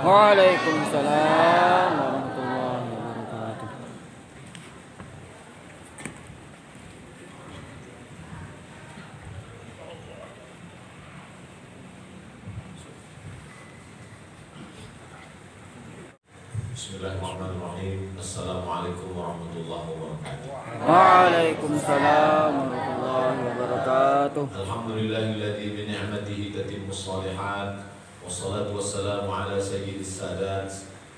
Waalaikumsalam warahmatullahi wabarakatuh. Bismillahirrahmanirrahim. Assalamualaikum warahmatullahi wabarakatuh. Waalaikumsalam warahmatullahi wabarakatuh. Alhamdulillahilladzi bi ni'matihi tatimmus shalihat. Wassalatu wassalamu ala sayyidis sadat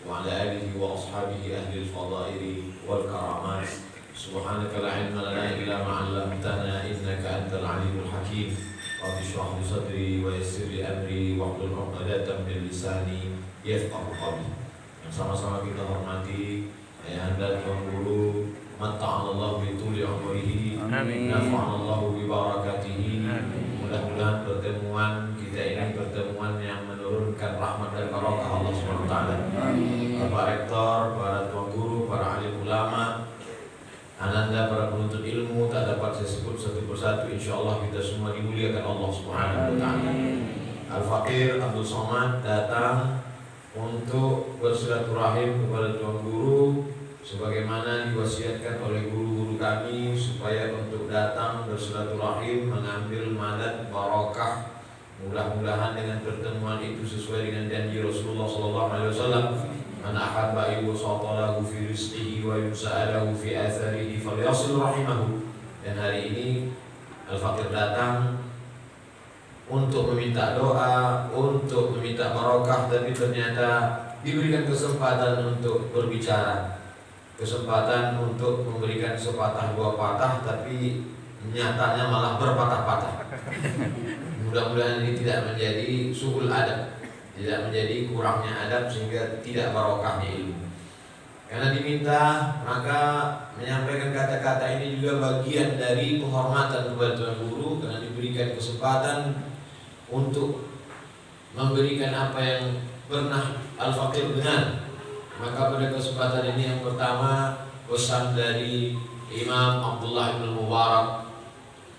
wa ala alihi wa ashabihi ahli al-fadaili wal karamat. Subhanaka la ilma lana illa ma 'allamtana innaka antal alimul hakim. Rabbi shrah li sadri wa yassir li amri wahlul 'uqdatam min lisani yafqahu qawli. Yang sama-sama kita hormati Ayahanda Tuan Guru, matta'alallahu bi tuli umrihi, nafa'alallahu bi barakatihi. Mudah-mudahan pertemuan kita ini pertemuan yang menurunkan rahmat dan barakah Allah SWT. Bapak Rektor, para Tuan Guru, para alim ulama, ananda para penuntut ilmu, tak dapat saya sebut satu persatu. InsyaAllah kita semua dimuliakan Allah SWT. Al-Fakir Abdul Somad datang untuk bersilaturahim kepada Tuan Guru sebagaimana diwasiatkan oleh guru-guru kami supaya untuk datang bersilaturahim mengambil madat barakah. Mudah-mudahan dengan pertemuan itu sesuai dengan janji Rasulullah SAW. Man ahabba yusatalahu fi rizqihi wa yusa'alahu fi atharihi falyasil rahimahu. Dan hari ini Al-Fakir datang untuk meminta doa, untuk meminta barokah, tapi ternyata diberikan kesempatan untuk berbicara, kesempatan untuk memberikan sepatah dua patah, tapi nyatanya malah berpatah-patah. Mudah-mudahan ini tidak menjadi su'ul adab, tidak menjadi kurangnya adab sehingga tidak barokahnya ilmu. Karena diminta, maka menyampaikan kata-kata ini juga bagian dari penghormatan kepada Tuan Guru, karena diberikan kesempatan untuk memberikan apa yang pernah Al-Fakir dengar. Maka pada kesempatan ini yang pertama, pesan dari Imam Abdullah bin Mubarak,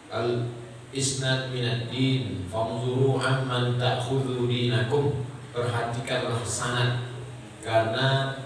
Al-Isnad minad din famzuru amman ta'khudhu dinakum. Perhatikanlah sanad, karena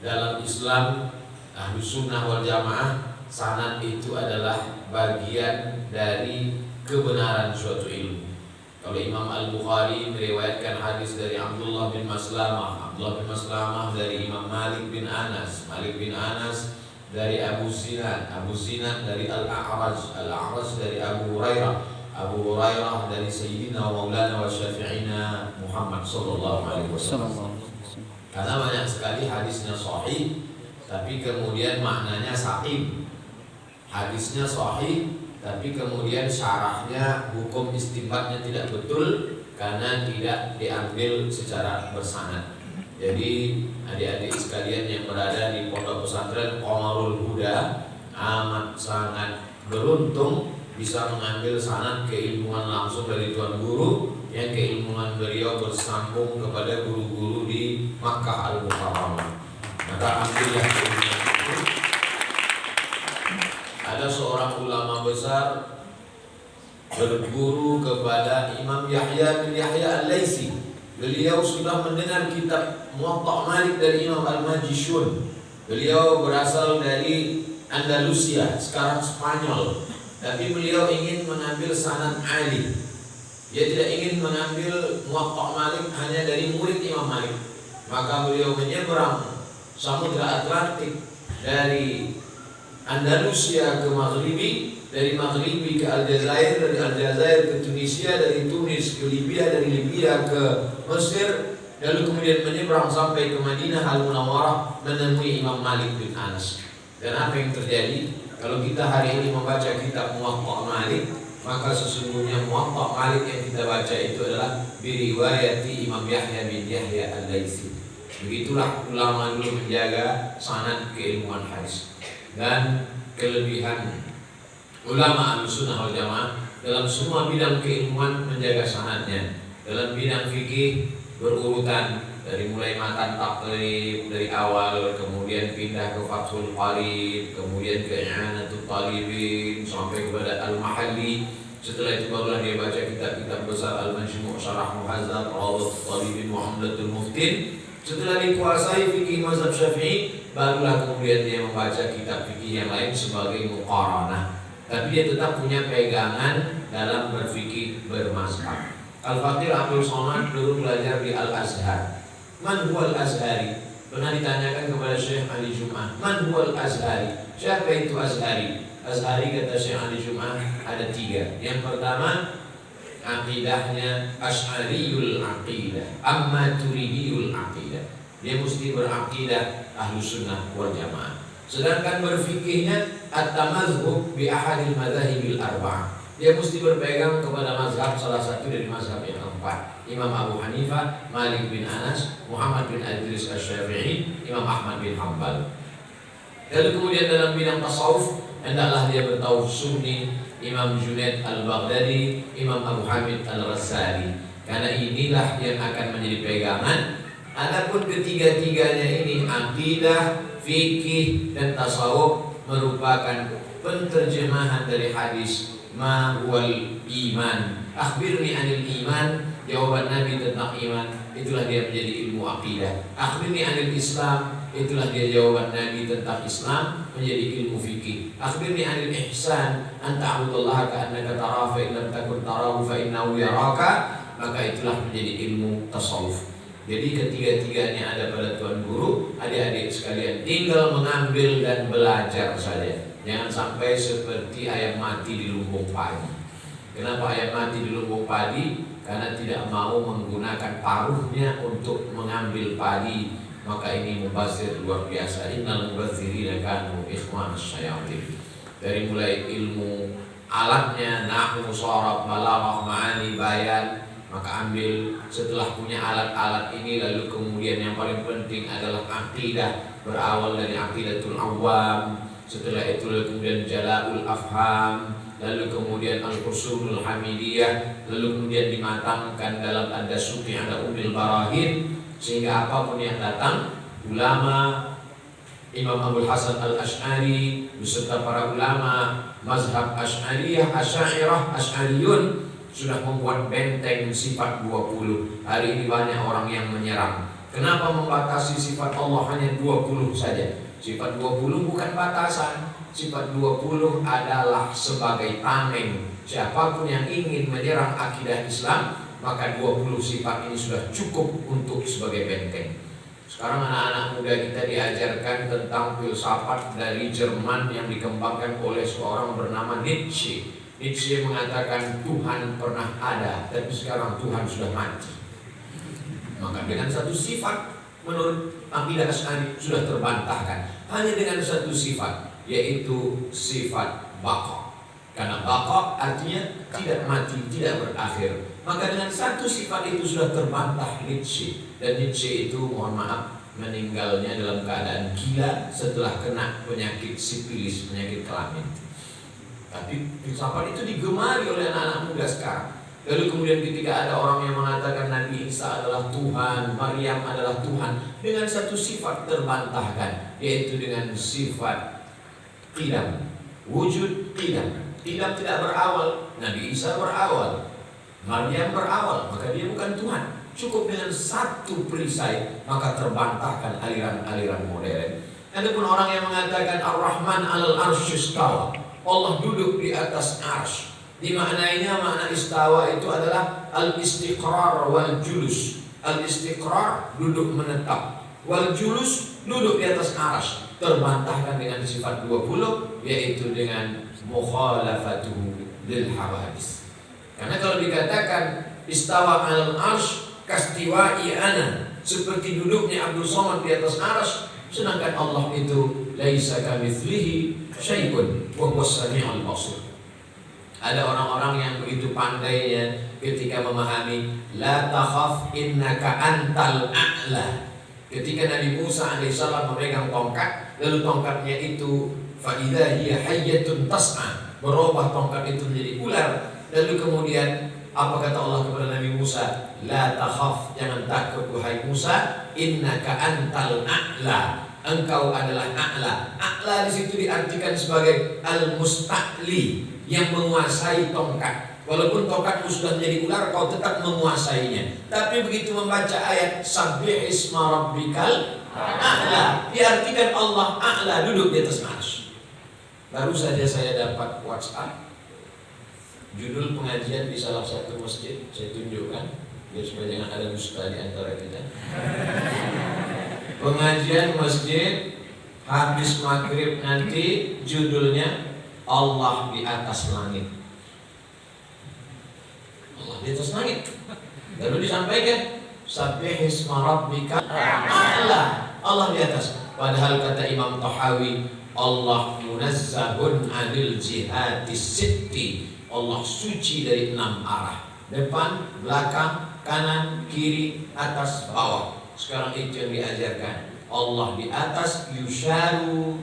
dalam Islam Ahlus Sunnah wal Jamaah, sanad itu adalah bagian dari kebenaran suatu ilmu. Kalau Imam Al-Bukhari meriwayatkan hadis dari Abdullah bin Maslamah, Abdullah bin Maslamah dari Imam Malik bin Anas, Malik bin Anas dari Abu Sinan, Abu Sinan dari Al-A'raj, Al-A'raj dari Abu Hurairah, Abu Hurairah dari Sayyidina wa Maulana wa Syafi'ina Muhammad sallallahu alaihi wasallam. Karena banyak sekali hadisnya sahih, tapi kemudian maknanya saqim. Hadisnya sahih, tapi kemudian syarahnya, hukum istinbatnya tidak betul karena tidak diambil secara bersanad. Jadi adik-adik sekalian yang berada di pondok pesantren Qamarul Huda amat sangat beruntung bisa mengambil sanad keilmuan langsung dari Tuan Guru, yang keilmuan beliau bersambung kepada guru-guru di Makkah Al-Mukarramah. Maka ambillah keilmuan itu. Ada seorang ulama besar berguru kepada Imam Yahya bin Yahya Al-Laitsi. Beliau sudah mendengar kitab Muwatta' Malik dari Imam Al-Majishun. Beliau berasal dari Andalusia, sekarang Spanyol. Tapi beliau ingin mengambil sanad ali. Dia tidak ingin mengambil Muwatta' Malik hanya dari murid Imam Malik. Maka beliau menyeberang Samudra Atlantik dari Andalusia ke Maghribi, dari Maghribi ke Aljazair, dari Aljazair ke Tunisia, dari Tunis ke Libya, dari Libya ke Mesir, lalu kemudian menyeberang sampai ke Madinah Al-Munawwarah menemui Imam Malik bin Anas. Dan apa yang terjadi? Kalau kita hari ini membaca kitab Muwatta' Malik, maka sesungguhnya Muwatta' Malik yang kita baca itu adalah biriwayati Imam Yahya bin Yahya Al-Laitsi. Begitulah ulama dulu menjaga sanad keilmuan hadis. Dan kelebihan ulama Ahlussunnah wal Jamaah dalam semua bidang keilmuan menjaga sanadnya. Dalam bidang fikih berurutan dari mulai matan takrib dari awal, kemudian pindah ke Fathul Qarib, kemudian ke I'anatul Talibin sampai kepada Al-Mahalli. Setelah itu barulah dia baca kitab-kitab besar Al-Majmu' Syarah Muhazzab, Rawdatul Talibin, Muhammadul Muftin. Setelah dikuasai fikih mazhab Syafi'i, barulah kemudian dia membaca kitab fikih yang lain sebagai muqaranah. Tapi dia tetap punya pegangan dalam berfikih bermazhab. Al-Faqih Abdul Somad dulu belajar di Al-Azhar. Man huwal Azhari? Pernah ditanyakan kepada Syekh Ali Jum'ah, man huwal Azhari? Siapa itu Azhari? Azhari kata Syekh Ali Jum'ah ada 3. Yang pertama, akidahnya Asy'ariyul aqidah, Ammaturidiyul aqidah. Dia mesti berakidah Ahlus Sunnah wal Jamaah. Sedangkan berfikihnya at-tamazhub bi ahadil madzahibil arba'ah. Dia mesti berpegang kepada mazhab salah satu dari mazhab yang 4. Imam Abu Hanifah, Malik bin Anas, Muhammad bin Idris Asy-Syafi'i, Imam Ahmad bin Hanbal. Lalu kemudian dalam bidang tasawuf, hendaklah dia bertawaf Sunni, Imam Junaid Al-Baghdadi, Imam Abu Hamid Al-Ghazali. Karena inilah yang akan menjadi pegangan. Adapun ketiga-tiganya ini akidah, fikih dan tasawuf merupakan penterjemahan dari hadis ma huwal iman. Akhbirni anil iman. Jawaban Nabi tentang iman, itulah dia menjadi ilmu akidah. Akhbirni anil Islam, itulah dia jawaban Nabi tentang Islam, menjadi ilmu fikih. Akhbirni anil ihsan, anta ta'budallaha ka'annaka tarahu fa in lam takun tarahu fa innahu yaraka, maka itulah menjadi ilmu tasawuf. Jadi ketiga-tiganya ada pada Tuan Guru. Adik-adik sekalian tinggal mengambil dan belajar saja. Jangan sampai seperti ayam mati di lumbung padi. Kenapa ayam mati di lumbung padi? Karena tidak mau menggunakan paruhnya untuk mengambil padi. Maka ini mubazir luar biasa. Innal mubazirina kanu ikhwanas syayatin. Dari mulai ilmu alatnya, nahwu, sharaf, balaghah, ma'ani, bayan, maka ambil. Setelah punya alat-alat ini, lalu kemudian yang paling penting adalah akidah. Berawal dari aqidatul awam. Setelah itu kemudian jala'ul afham, lalu kemudian al-usulul hamidiyah, lalu kemudian dimatangkan dalam ad-dasuki ada umil barahin, sehingga apapun yang datang, ulama Imam Abul Hasan Al-Asy'ari beserta para ulama mazhab Asy'ariyah, Asy'ariyah, Asy'ariyun sudah membuat benteng sifat 20. Hari ini banyak orang yang menyerang. Kenapa membatasi sifat Allah hanya 20 saja? Sifat 20 bukan batasan. Sifat 20 adalah sebagai tameng. Siapapun yang ingin menyerang akidah Islam, maka 20 sifat ini sudah cukup untuk sebagai benteng. Sekarang anak-anak muda kita diajarkan tentang filsafat dari Jerman yang dikembangkan oleh seorang bernama Nietzsche. Nietzsche mengatakan Tuhan pernah ada, tapi sekarang Tuhan sudah mati. Maka dengan satu sifat menurut akidah Asy'ari sudah terbantahkan. Hanya dengan satu sifat, yaitu sifat baqa. Karena baqa artinya tidak mati, tidak berakhir. Maka dengan satu sifat itu sudah terbantah Nietzsche. Dan Nietzsche itu mohon maaf meninggalnya dalam keadaan gila setelah kena penyakit sipilis, penyakit kelamin. Tapi filsafat itu digemari oleh anak-anak muda sekarang. Lalu kemudian ketika ada orang yang mengatakan Nabi Isa adalah Tuhan, Maryam adalah Tuhan, dengan satu sifat terbantahkan, yaitu dengan sifat qidam, wujud qidam. Qidam tidak berawal, Nabi Isa berawal, Maryam berawal, maka dia bukan Tuhan. Cukup dengan satu perisai, maka terbantahkan aliran-aliran modern. Adapun orang yang mengatakan Ar-Rahman 'alal 'arsy istawa, Allah duduk di atas arsy. Dimaknainya makna istawa itu adalah al-istiqrar wal julus. Al-istiqrar duduk menetap, wal julus duduk di atas arsy. Terbantahkan dengan sifat 20, yaitu dengan mukhalafatuhu lil hawadis. Karena kalau dikatakan istawa al arsy kastiwa'i ana, seperti duduknya Abdul Somad di atas arsy, sedangkan Allah itu laisa kamitslihi syai'un wa huwas samiul basir. Ada orang-orang yang begitu pandainya ketika memahami la takhaf innaka antal a'la. Ketika Nabi Musa alaihissalam memegang tongkat, lalu tongkatnya itu fa idza hiya hayyatun tas'a, berubah tongkat itu menjadi ular. Lalu kemudian apa kata Allah kepada Nabi Musa? La takhaf, jangan takut wahai Musa, innaka antal a'la, engkau adalah a'la. A'la di situ diartikan sebagai al-musta'li, yang menguasai tongkat. Walaupun tongkatmu sudah menjadi ular, kau tetap menguasainya. Tapi begitu membaca ayat Sabbih isma rabbikal a'la, diartikan Allah a'la, duduk di atas arsy. Baru saja saya dapat WhatsApp judul pengajian di salah satu masjid, saya tunjukkan biar supaya jangan ada dusta di antara kita. Pengajian masjid habis maghrib nanti, judulnya Allah di atas langit. Allah di atas langit. Lalu disampaikan Sabbih isma rabbikal a'la, Allah di atas. Padahal kata Imam Tahawi, Allah munazzahun anil jihadis sitti, Allah suci dari 6 arah, depan, belakang, kanan, kiri, atas, bawah. Sekarang itu yang diajarkan. Allah di atas, yusharu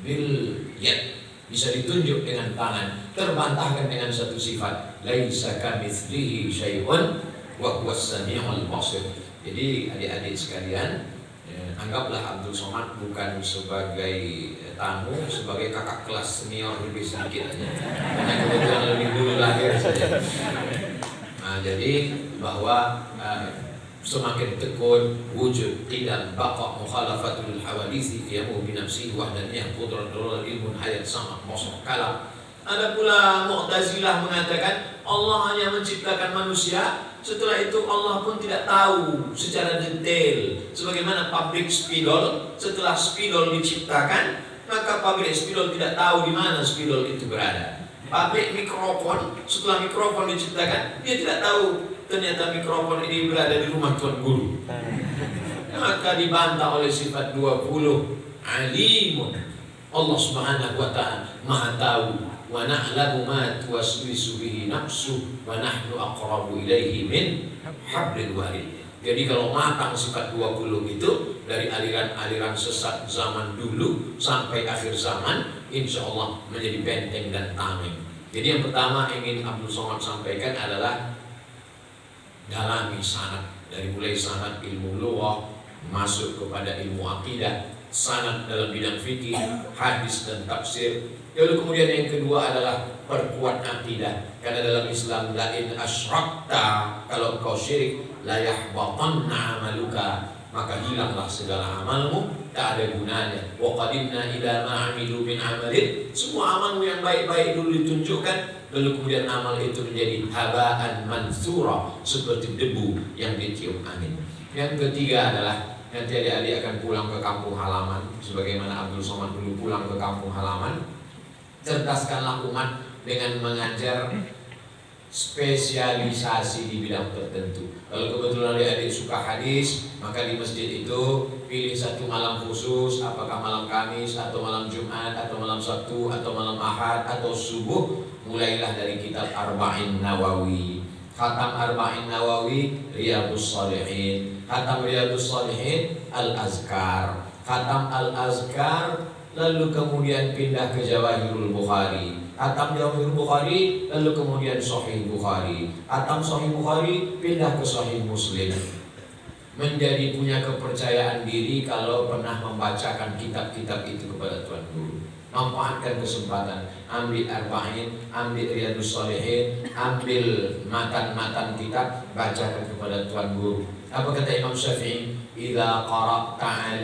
bil yad, bisa ditunjuk dengan tangan, terbantahkan dengan satu sifat, laisa kamitslihi syai'un wa huwas samiul basir. Jadi adik-adik sekalian, anggaplah Abdul Somad bukan sebagai tamu, sebagai kakak kelas senior lebih sedikit aja, karena kebetulan lebih dulu lahir saja. Nah, jadi bahwa semakin tekun wujud tidak baqa mukhalafatul hawadisi yamu bi nafsihi wahdaniyah qudratul ilmun hayat sama mosok kalam. Ada pula Mu'tazilah mengatakan Allah hanya menciptakan manusia, setelah itu Allah pun tidak tahu secara detail. Sebagaimana pabrik spidol, setelah spidol diciptakan, maka pabrik spidol tidak tahu di mana spidol itu berada. Pabrik mikrofon, setelah mikrofon diciptakan, dia tidak tahu ternyata mikrofon ini berada di rumah Tuan Guru. Maka dibantah oleh sifat 20, alimun. Allah Subhanahu wa ta'ala Maha tahu, wa na'lamu ma tuwaswisu bihi nafsu wa nahnu aqrabu ilaihi min hablil warid. Jadi kalau matang sifat 20 itu dari aliran-aliran sesat zaman dulu sampai akhir zaman, insya Allah menjadi benteng dan tameng. Jadi yang pertama ingin Abdul Somad sampaikan adalah dalami sanad, dari mulai sanad ilmu lughah masuk kepada ilmu akidah, sanad dalam bidang fikih, hadis dan tafsir. Lalu kemudian yang kedua adalah perkuat akidah, karena dalam Islam la in asyrakta, kalau engkau syirik, la yahbatanna amaluka, maka hilanglah segala amalmu, tak ada gunanya. Wa qadimna ila ma amilu min amalin, semua amalmu yang baik-baik dulu ditunjukkan, lalu kemudian amal itu menjadi habaan mansura, seperti debu yang ditiup angin. Yang ketiga adalah nanti adik-adik akan pulang ke kampung halaman, sebagaimana Abdul Somad dulu pulang ke kampung halaman. Cerdaskanlah umat dengan mengajar spesialisasi di bidang tertentu. Kalau kebetulan adik-adik suka hadis, maka di masjid itu pilih satu malam khusus, apakah malam Kamis atau malam Jumat atau malam Sabtu atau malam Ahad atau subuh, mulailah dari kitab Arba'in Nawawi. Khatam Arba'in Nawawi, Riyadhus Shalihin. Khatam Riyadhus Shalihin, Al-Azkar. Khatam Al-Azkar, lalu kemudian pindah ke Jawahirul Bukhari. Khatam Jawahirul Bukhari, lalu kemudian Sahih Bukhari. Khatam Sahih Bukhari, pindah ke Sahih Muslim. Menjadi punya kepercayaan diri kalau pernah membacakan kitab-kitab itu kepada Tuan Guru. Manfaatkan kesempatan, ambil Arba'in, ambil Riyadhus Shalihin, ambil matan-matan kitab, bacakan kepada Tuan Guru. Apa kata Imam Syafi'i? Idza qara'ta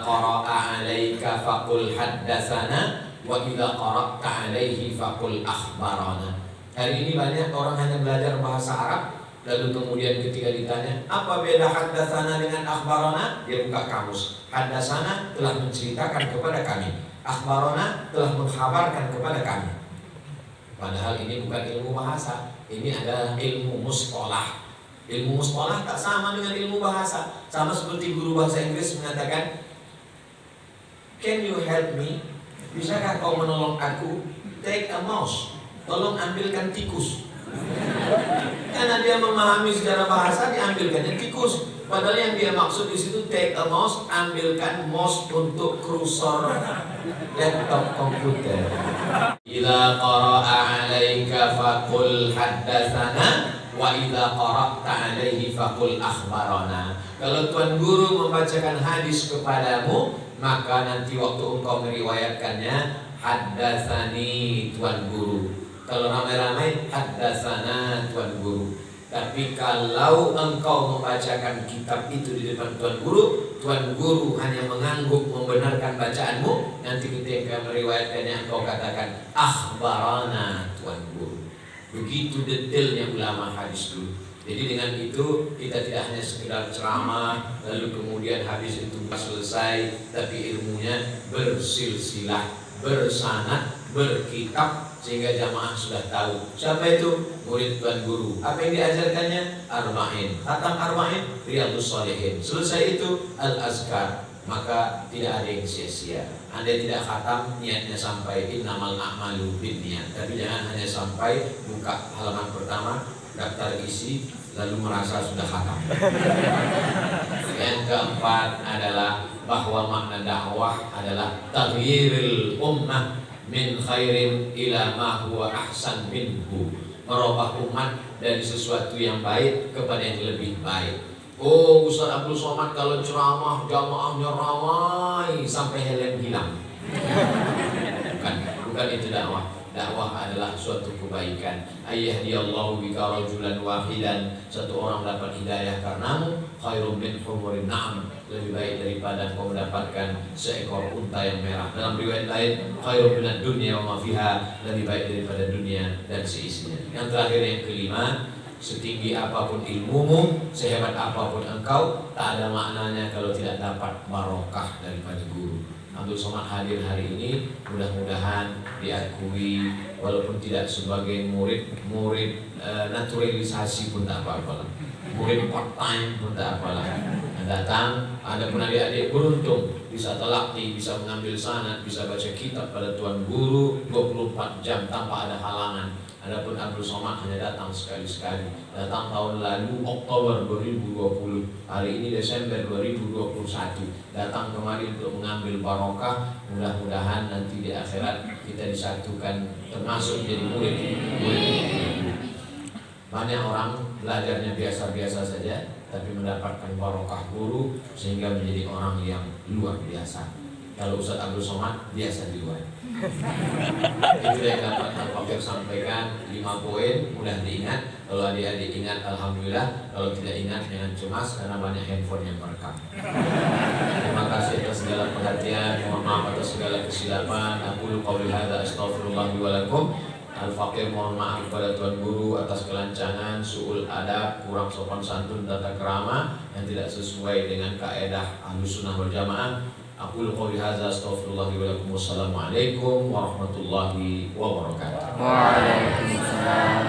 qara'a 'alaika faqul haddatsana wa idza qara'ta 'alaihi faqul akhbarana. Hari ini banyak orang hanya belajar bahasa Arab, lalu kemudian ketika ditanya apa beda haddatsana dengan akhbarana, dia buka kamus. Haddatsana telah menceritakan kepada kami, akhbarana telah mengkhabarkan kepada kami. Padahal ini bukan ilmu bahasa, ini adalah ilmu mustalah. Ilmu mustalah tak sama dengan ilmu bahasa. Sama seperti guru bahasa Inggris mengatakan, can you help me? Bisakah kau menolong aku? Take a mouse. Tolong ambilkan tikus. Karena dia memahami secara bahasa, diambilkannya tikus. Padahal yang dia maksud di situ take a mouse, ambilkan mouse untuk kursor laptop komputer. Idza qara'a 'alaika faqul haddatsana wa idza qara'ta 'alaihi faqul akhbarana. Kalau Tuan Guru membacakan hadis kepadamu, maka nanti waktu engkau meriwayatkannya haddatsani Tuan Guru. Kalau ramai-ramai haddatsana Tuan Guru. Tapi kalau engkau membacakan kitab itu di depan Tuan Guru hanya mengangguk membenarkan bacaanmu, nanti ketika meriwayatkannya engkau katakan akhbarana Tuan Guru. Begitu detailnya ulama hadis dulu. Jadi dengan itu kita tidak hanya sekedar ceramah lalu kemudian habis itu selesai, tapi ilmunya bersilsilah, bersanad, berkitab, sehingga jamaah sudah tahu siapa itu murid Tuan Guru. Apa yang diajarkannya? Arba'in. Khatam Arba'in, Riyadhus Shalihin. Selesai itu Al-Azkar. Maka tidak ada yang sia-sia. Anda tidak khatam, niatnya sampai innamal a'malu binniyat. Tapi jangan hanya sampai buka halaman pertama, daftar isi, lalu merasa sudah khatam. Yang keempat adalah bahwa makna dakwah adalah taghyiril ummah min khairin ila ma huwa ahsan minhu. Merubah umat dari sesuatu yang baik kepada yang lebih baik. Oh, Ustaz Abdul Somad kalau ceramah jamaahnya ramai sampai helm hilang. Bukan itu dakwah. Dakwah adalah suatu kebaikan. Ayyahdiyallahu bika rajulan wahidan. Satu orang dapat hidayah karenamu, khairum min humurin na'am. Lebih baik daripada kau mendapatkan seekor unta yang merah. Dalam riwayat lain, khairum minad dunya wa ma fiha. Lebih baik daripada dunia dan seisinya. Yang terakhir, yang kelima, setinggi apapun ilmumu, sehebat apapun engkau, tak ada maknanya kalau tidak dapat barokah daripada guru. Abdul Somad hadir hari ini, mudah-mudahan diakui walaupun tidak sebagai murid naturalisasi pun tak apa-apalah, murid part time pun tak apalah. Datang, ada pun adik-adik beruntung bisa telakti, bisa mengambil sanad, bisa baca kitab pada Tuan Guru 24 jam tanpa ada halangan. Adapun Abdul Somad hanya datang sekali-sekali. Datang tahun lalu Oktober 2020, hari ini Desember 2021. Datang kemari untuk mengambil barokah. Mudah-mudahan nanti di akhirat kita disatukan termasuk jadi murid. Banyak orang belajarnya biasa-biasa saja, tapi mendapatkan barokah guru sehingga menjadi orang yang luar biasa. Kalau Ustaz Abdul Somad biasa di luar. Itu yang dapat Al-Fakir sampaikan, 5 poin, mudah diingat. Kalau adik-adik ingat, alhamdulillah. Kalau tidak ingat, jangan cemas karena banyak handphone yang merekam. Terima kasih atas segala perhatian, mohon maaf atas segala kesilapan. Aku qouli hadza astaghfirullah wa lakum. Al-Fakir mohon maaf kepada Tuan Guru atas kelancangan, su'ul adab, kurang sopan santun, tata krama yang tidak sesuai dengan kaedah Ahlus Sunnah wal Jamaah. Aku qouli hadza astaghfirullah wa lakum. Wassalamualaikum warahmatullahi wabarakatuh. Waalaikumsalam.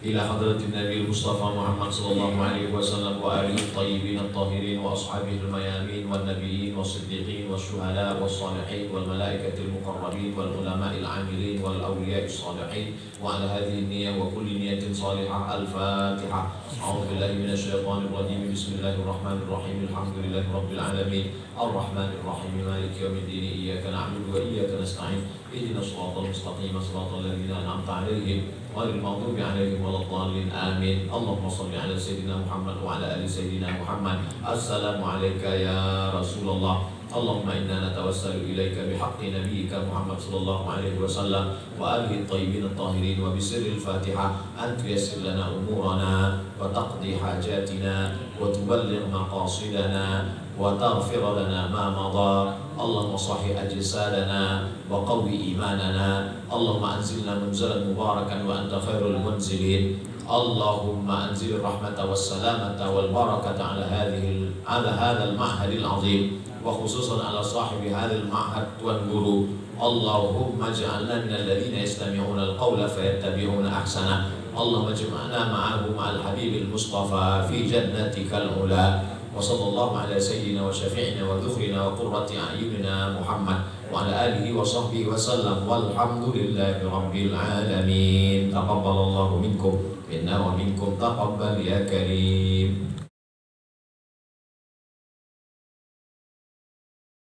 إلى حضرة النبي المصطفى محمد صلى الله عليه وسلم وآله الطيبين الطاهرين وأصحابه الميامين والنبيين والصديقين والشهداء والصالحين والملائكة المقربين والعلماء العاملين والأولياء الصالحين وعلى هذه النية وكل نية صالحة. الفاتحة. أعوذ بالله من الشيطان الرجيم. بسم الله الرحمن الرحيم. الحمد لله رب العالمين الرحمن الرحيم مالك يوم الدين. إياك نعبد وإياك نستعين. اهدنا الصراط المستقيم صراط الذين أنعمت عليهم غير المغضوب عليهم ولا الضالين. آمين. اللهم صل على سيدنا محمد وعلى آل سيدنا محمد. السلام عليك يا رسول الله. اللهم إنا نتوسل إليك بحق نبيك محمد صلى الله عليه وسلم وآله الطيبين الطاهرين وبسر الفاتحة أن تيسر لنا أمورنا وتقضي حاجاتنا وتبلغ مقاصدنا وتغفر لنا ما مضى. اللهم صحح أجسادنا وقوي إيماننا. اللهم أنزلنا منزلا مباركا وأنت خير المنزلين. اللهم أنزل الرحمة والسلامة والبركة على هذا المعهد العظيم وخصوصا على صاحب هذا المعهد Tuan Guru. اللهم اجعلنا من الذين يستمعون القول فيتبعون أحسنه. اللهم اجمعنا معه مع الحبيب المصطفى في جنتك العلا. وصلى الله على سيدنا وشفيعنا وذخرنا وقرة أعيننا محمد وعلى آله وصحبه وسلم والحمد لله رب العالمين. تقبل الله منكم منا ومنكم تقبل يا كريم.